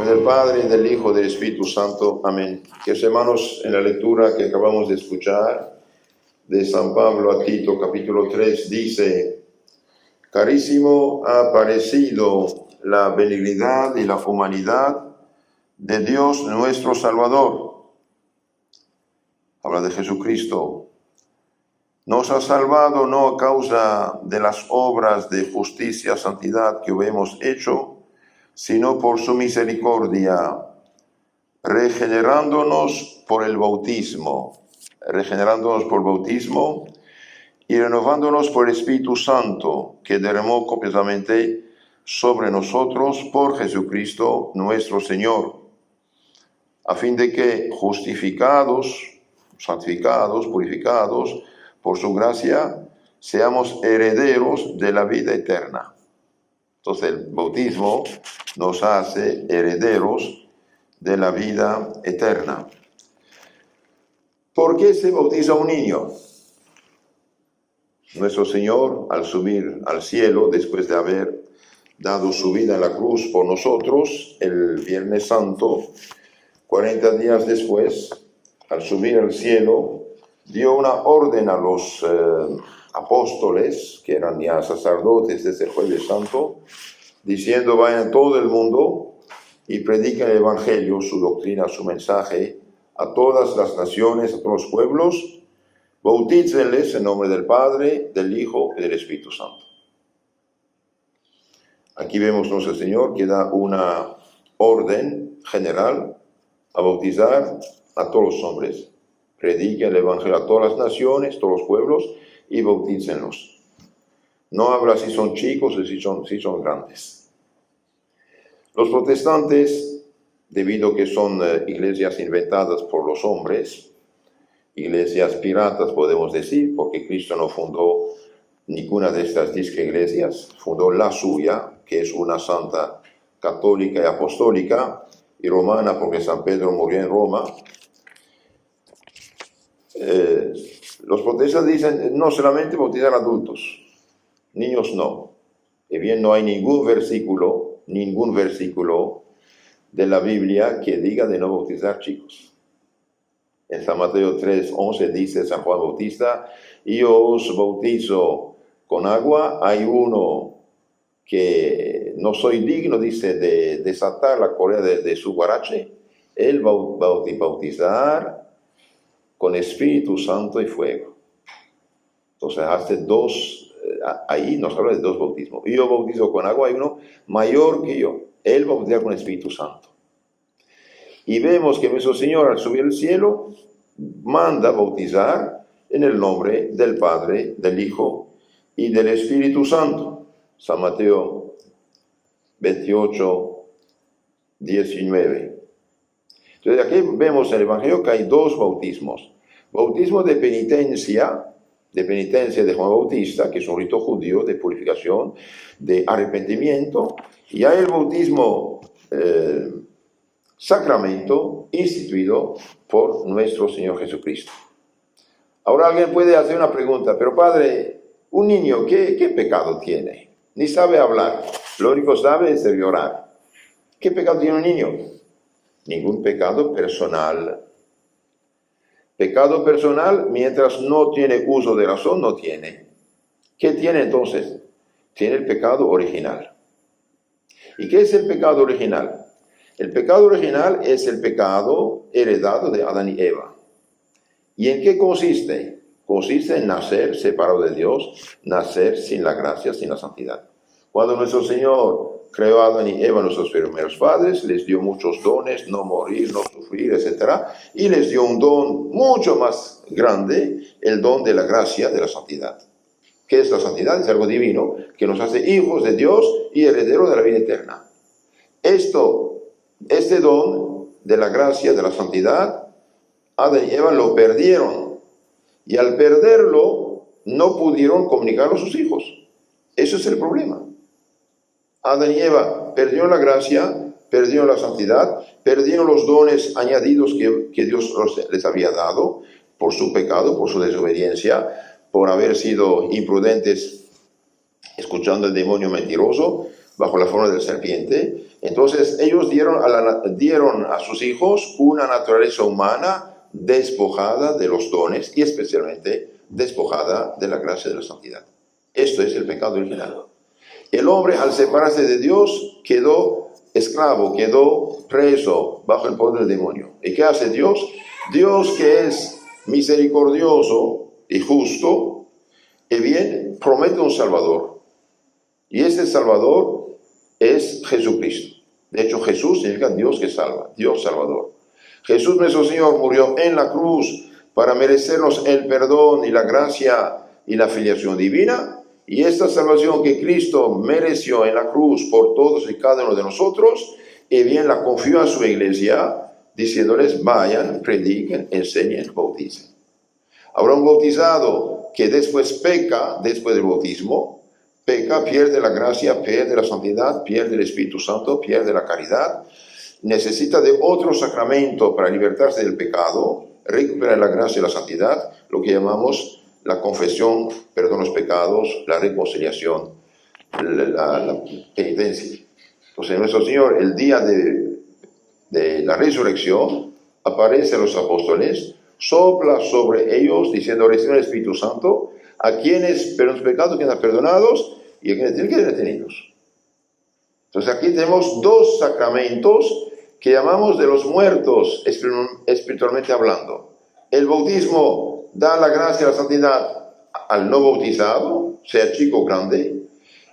nombre del Padre, del Hijo, del Espíritu Santo. Amén. Queridos hermanos, en la lectura que acabamos de escuchar de San Pablo a Tito, capítulo 3, dice: Carísimo, ha parecido la benignidad y la humanidad de Dios nuestro Salvador. Habla de Jesucristo. Nos ha salvado no a causa de las obras de justicia, santidad que hemos hecho, sino por su misericordia, regenerándonos por el bautismo y renovándonos por el Espíritu Santo, que derramó copiosamente sobre nosotros por Jesucristo nuestro Señor, a fin de que, justificados, santificados, purificados por su gracia, seamos herederos de la vida eterna. Entonces el bautismo nos hace herederos de la vida eterna. ¿Por qué se bautiza un niño? Nuestro Señor, al subir al cielo, después de haber dado su vida en la cruz por nosotros, el Viernes Santo, 40 días después, al subir al cielo, dio una orden a los apóstoles, que eran ya sacerdotes desde el Jueves Santo, diciendo: vayan a todo el mundo y prediquen el Evangelio, su doctrina, su mensaje, a todas las naciones, a todos los pueblos, bautícenles en nombre del Padre, del Hijo y del Espíritu Santo. Aquí vemos nuestro Señor que da una orden general a bautizar a todos los hombres. Prediquen el Evangelio a todas las naciones, todos los pueblos, y bautícenlos. No habla si son chicos o si son grandes. Los protestantes, debido a que son iglesias inventadas por los hombres, iglesias piratas podemos decir, porque Cristo no fundó ninguna de estas 10 iglesias, fundó la suya, que es una santa católica y apostólica, y romana, porque San Pedro murió en Roma. Los protestantes dicen: no solamente bautizar adultos, niños no. Y bien, no hay ningún versículo de la Biblia que diga de no bautizar chicos. En San Mateo 3:11 dice San Juan Bautista: yo os bautizo con agua, hay uno que no soy digno, dice, de desatar la correa de su guarache. Él va a bautizar con Espíritu Santo y fuego. Entonces hace dos, ahí nos habla de dos bautismos. Yo bautizo con agua, hay uno mayor que yo, él bautiza con Espíritu Santo. Y vemos que nuestro Señor, al subir al cielo, manda bautizar en el nombre del Padre, del Hijo y del Espíritu Santo. San Mateo 28, 19. Entonces aquí vemos en el Evangelio que hay dos bautismos. Bautismo de penitencia de Juan Bautista, que es un rito judío de purificación, de arrepentimiento, y hay el bautismo sacramento instituido por nuestro Señor Jesucristo. Ahora alguien puede hacer una pregunta: pero padre, un niño, ¿qué pecado tiene? Ni sabe hablar, lo único que sabe es llorar. ¿Qué pecado tiene un niño? Ningún pecado personal. Pecado personal, mientras no tiene uso de razón, no tiene. ¿Qué tiene entonces? Tiene el pecado original. ¿Y qué es el pecado original? El pecado original es el pecado heredado de Adán y Eva. ¿Y en qué consiste? Consiste en nacer separado de Dios, nacer sin la gracia, sin la santidad. Cuando nuestro Señor creó a Adán y Eva, nuestros primeros padres, les dio muchos dones: no morir, no sufrir, etc. Y les dio un don mucho más grande, el don de la gracia, de la santidad. ¿Qué es la santidad? Es algo divino que nos hace hijos de Dios y herederos de la vida eterna. Este don de la gracia, de la santidad, Adán y Eva lo perdieron. Y al perderlo, no pudieron comunicarlo a sus hijos. Eso es el problema. Adán y Eva perdieron la gracia, perdieron la santidad, perdieron los dones añadidos que Dios les había dado por su pecado, por su desobediencia, por haber sido imprudentes escuchando al demonio mentiroso. bajo la forma de la serpiente. Entonces ellos dieron a sus hijos una naturaleza humana despojada de los dones y especialmente despojada de la gracia de la santidad. Esto es el pecado original. El hombre, al separarse de Dios, quedó esclavo, quedó preso bajo el poder del demonio. ¿Y qué hace Dios? Dios, que es misericordioso y justo, y bien, promete un Salvador. Y ese Salvador es Jesucristo. De hecho, Jesús significa Dios que salva, Dios Salvador. Jesús nuestro Señor murió en la cruz para merecernos el perdón y la gracia y la filiación divina. Y esta salvación que Cristo mereció en la cruz por todos y cada uno de nosotros, y bien la confió a su iglesia, diciéndoles: vayan, prediquen, enseñen, bauticen. Ahora, un bautizado que después peca, después del bautismo, peca, pierde la gracia, pierde la santidad, pierde el Espíritu Santo, pierde la caridad, necesita de otro sacramento para libertarse del pecado, recuperar la gracia y la santidad, lo que llamamos la confesión, perdón los pecados, la reconciliación, la penitencia. Entonces, nuestro Señor, el día de la resurrección, aparece a los apóstoles, sopla sobre ellos, diciendo: reciban el Espíritu Santo, a quienes, pero los pecados quedan perdonados, y a quienes tienen que ser detenidos. Entonces, aquí tenemos dos sacramentos que llamamos de los muertos, espiritualmente hablando. El bautismo da la gracia y la santidad al no bautizado, sea chico o grande.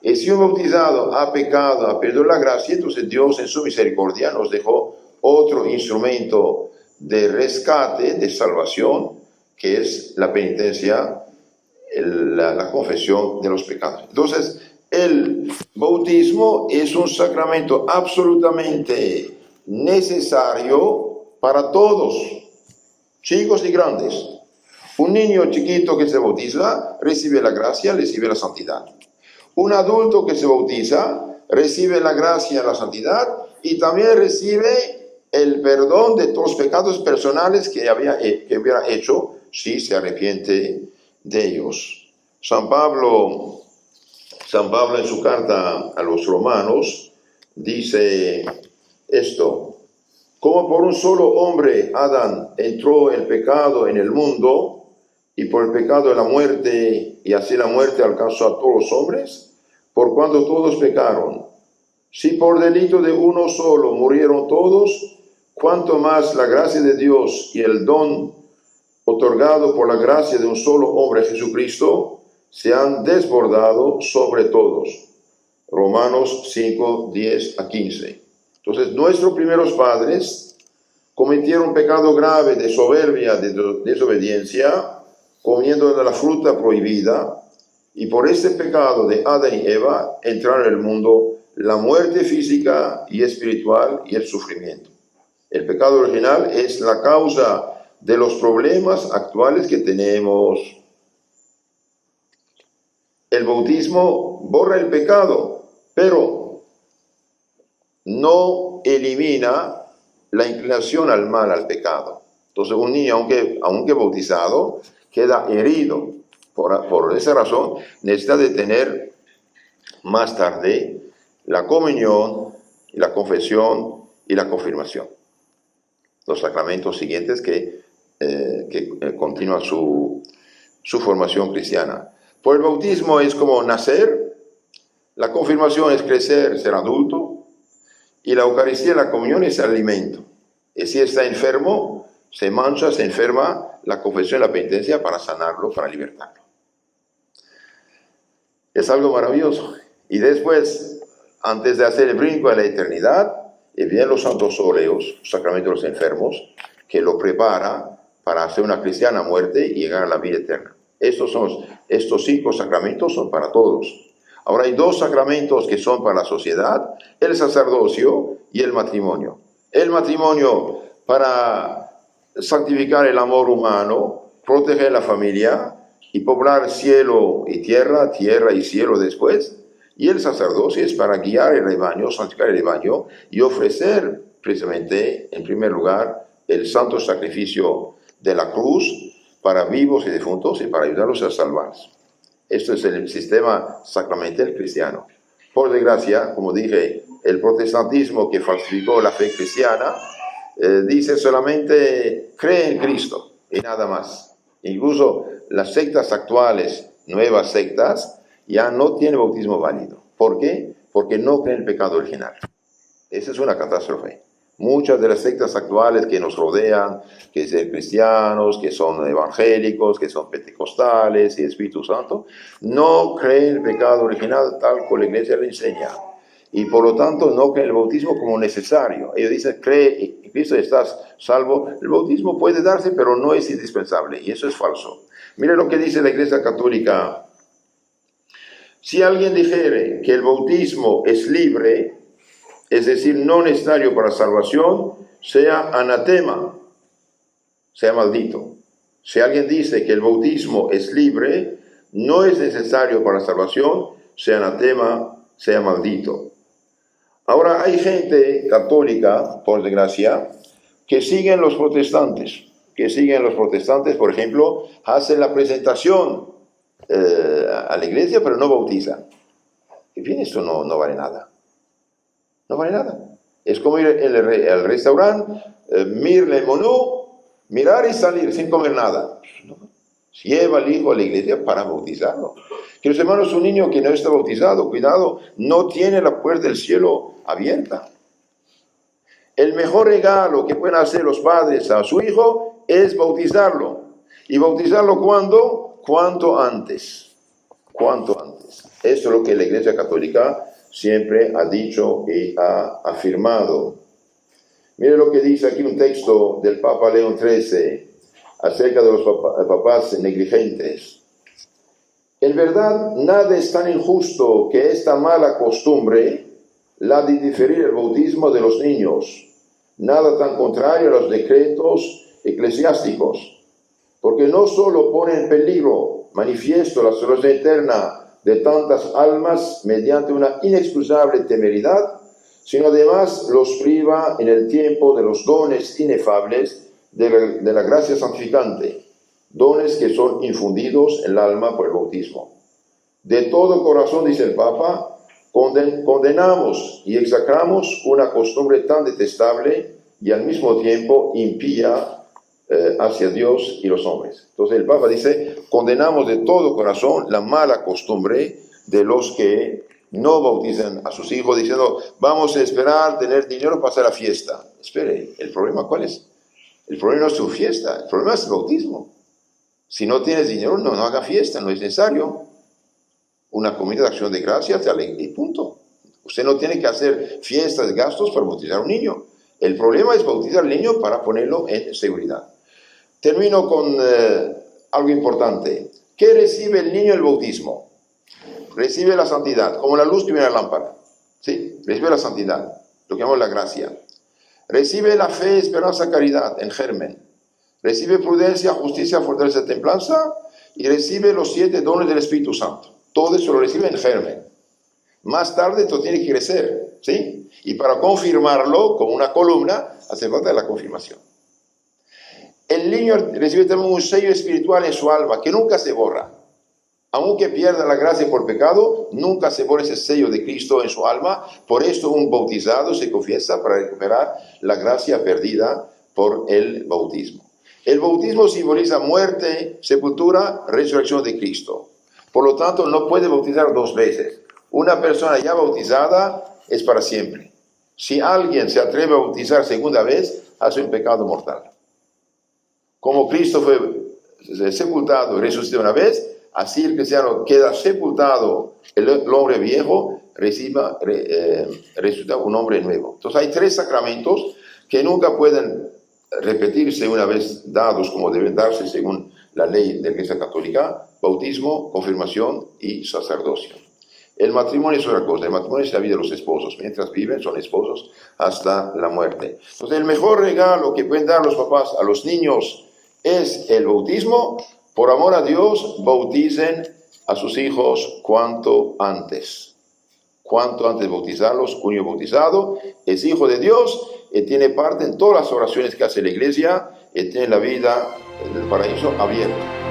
Y si un bautizado ha pecado, ha perdido la gracia, entonces Dios en su misericordia nos dejó otro instrumento de rescate, de salvación, que es la penitencia, la confesión de los pecados. Entonces, el bautismo es un sacramento absolutamente necesario para todos, chicos y grandes. Un niño chiquito que se bautiza recibe la gracia, recibe la santidad. Un adulto que se bautiza recibe la gracia, la santidad, y también recibe el perdón de todos los pecados personales que hubiera hecho si se arrepiente de ellos. San Pablo en su carta a los romanos dice esto: como por un solo hombre, Adán, entró el pecado en el mundo, y por el pecado de la muerte, y así la muerte alcanzó a todos los hombres, por cuanto todos pecaron. Si por delito de uno solo murieron todos, cuanto más la gracia de Dios y el don otorgado por la gracia de un solo hombre, Jesucristo, se han desbordado sobre todos. Romanos 5, 10 a 15. Entonces, nuestros primeros padres cometieron un pecado grave de soberbia, de desobediencia, comiendo de la fruta prohibida, y por este pecado de Adán y Eva entraron en el mundo la muerte física y espiritual y el sufrimiento. El pecado original es la causa de los problemas actuales que tenemos. El bautismo borra el pecado, pero no elimina la inclinación al mal, al pecado. Entonces, un niño, aunque bautizado, queda herido. Por esa razón, necesita de tener más tarde la comunión, y la confesión y la confirmación. Los sacramentos siguientes que continúan su formación cristiana. Por el bautismo es como nacer, la confirmación es crecer, ser adulto, y la Eucaristía, la comunión, es alimento. Y si está enfermo, se mancha, se enferma, la confesión y la penitencia para sanarlo, para libertarlo. Es algo maravilloso. Y después, antes de hacer el brinco a la eternidad, vienen los santos óleos, sacramento de los enfermos, que lo prepara para hacer una cristiana muerte y llegar a la vida eterna. Estos 5 sacramentos son para todos. Ahora hay 2 sacramentos que son para la sociedad: el sacerdocio y el matrimonio. El matrimonio para santificar el amor humano, proteger la familia y poblar cielo y tierra y cielo después. Y el sacerdocio es para guiar el rebaño, santificar el rebaño y ofrecer precisamente, en primer lugar, el santo sacrificio de la cruz para vivos y difuntos y para ayudarlos a salvarse. Esto es el sistema sacramental cristiano. Por desgracia, como dije, el protestantismo que falsificó la fe cristiana dice solamente cree en Cristo y nada más. Incluso las sectas actuales, nuevas sectas, ya no tienen bautismo válido. ¿Por qué? Porque no creen el pecado original. Esa es una catástrofe. Muchas de las sectas actuales que nos rodean, que son cristianos, que son evangélicos, que son pentecostales y Espíritu Santo, no creen el pecado original tal como la iglesia le enseña. Y por lo tanto no creen el bautismo como necesario. Ellos dicen, cree en Cristo y estás salvo. El bautismo puede darse, pero no es indispensable. Y eso es falso. Mire lo que dice la Iglesia Católica. Si alguien dijere que el bautismo es libre, es decir, no necesario para salvación, sea anatema, sea maldito. Si alguien dice que el bautismo es libre, no es necesario para salvación, sea anatema, sea maldito. Ahora hay gente católica, por desgracia, que siguen los protestantes, por ejemplo, hacen la presentación a la iglesia, pero no bautizan. En fin, esto no vale nada. No vale nada. Es como ir al restaurante, mirar el menú, mirar y salir sin comer nada. No. Lleva al hijo a la iglesia para bautizarlo. Queridos hermanos, un niño que no está bautizado, cuidado, no tiene la puerta del cielo abierta. El mejor regalo que pueden hacer los padres a su hijo es bautizarlo. ¿Y bautizarlo cuándo? Cuanto antes. Cuanto antes. Eso es lo que la Iglesia Católica siempre ha dicho y ha afirmado. Mire lo que dice aquí un texto del Papa León XIII acerca de los papás negligentes. En verdad, nada es tan injusto que esta mala costumbre, la de diferir el bautismo de los niños, nada tan contrario a los decretos eclesiásticos, porque no solo pone en peligro manifiesto la salvación eterna de tantas almas mediante una inexcusable temeridad, sino además los priva en el tiempo de los dones inefables de la gracia santificante, dones que son infundidos en el alma por el bautismo. De todo corazón, dice el Papa, condenamos y execramos una costumbre tan detestable y al mismo tiempo impía hacia Dios y los hombres. Entonces el Papa dice, condenamos de todo corazón la mala costumbre de los que no bautizan a sus hijos diciendo, vamos a esperar tener dinero para hacer la fiesta. Espere, ¿el problema cuál es? El problema no es su fiesta, el problema es el bautismo. Si no tienes dinero, no haga fiesta, no es necesario. Una comida de acción de gracias y punto. Usted no tiene que hacer fiestas de gastos para bautizar a un niño. El problema es bautizar al niño para ponerlo en seguridad. Termino con algo importante. ¿Qué recibe el niño el bautismo? Recibe la santidad, como la luz que viene a la lámpara. ¿Sí? Recibe la santidad, lo que llamamos la gracia. Recibe la fe, esperanza, caridad en germen. Recibe prudencia, justicia, fortaleza, templanza. Y recibe los 7 dones del Espíritu Santo. Todo eso lo recibe en germen. Más tarde esto tiene que crecer, ¿sí? Y para confirmarlo como una columna, hace falta la confirmación. El niño recibe también un sello espiritual en su alma que nunca se borra. Aunque pierda la gracia por pecado, nunca se borra ese sello de Cristo en su alma. Por esto un bautizado se confiesa para recuperar la gracia perdida por el bautismo. El bautismo simboliza muerte, sepultura, resurrección de Cristo. Por lo tanto, no puede bautizar 2 veces. Una persona ya bautizada es para siempre. Si alguien se atreve a bautizar segunda vez, hace un pecado mortal. Como Cristo fue sepultado y resucitó una vez, así el cristiano queda sepultado, el hombre viejo resucita un hombre nuevo. Entonces hay 3 sacramentos que nunca pueden repetirse una vez dados como deben darse según la ley de la Iglesia Católica: bautismo, confirmación y sacerdocio. El matrimonio es otra cosa. El matrimonio es la vida de los esposos. Mientras viven, son esposos hasta la muerte. Entonces, el mejor regalo que pueden dar los papás a los niños es el bautismo. Por amor a Dios, bauticen a sus hijos cuanto antes. Cuanto antes bautizarlos. Un niño bautizado es hijo de Dios y tiene parte en todas las oraciones que hace la Iglesia y tiene la vida, el paraíso abierto.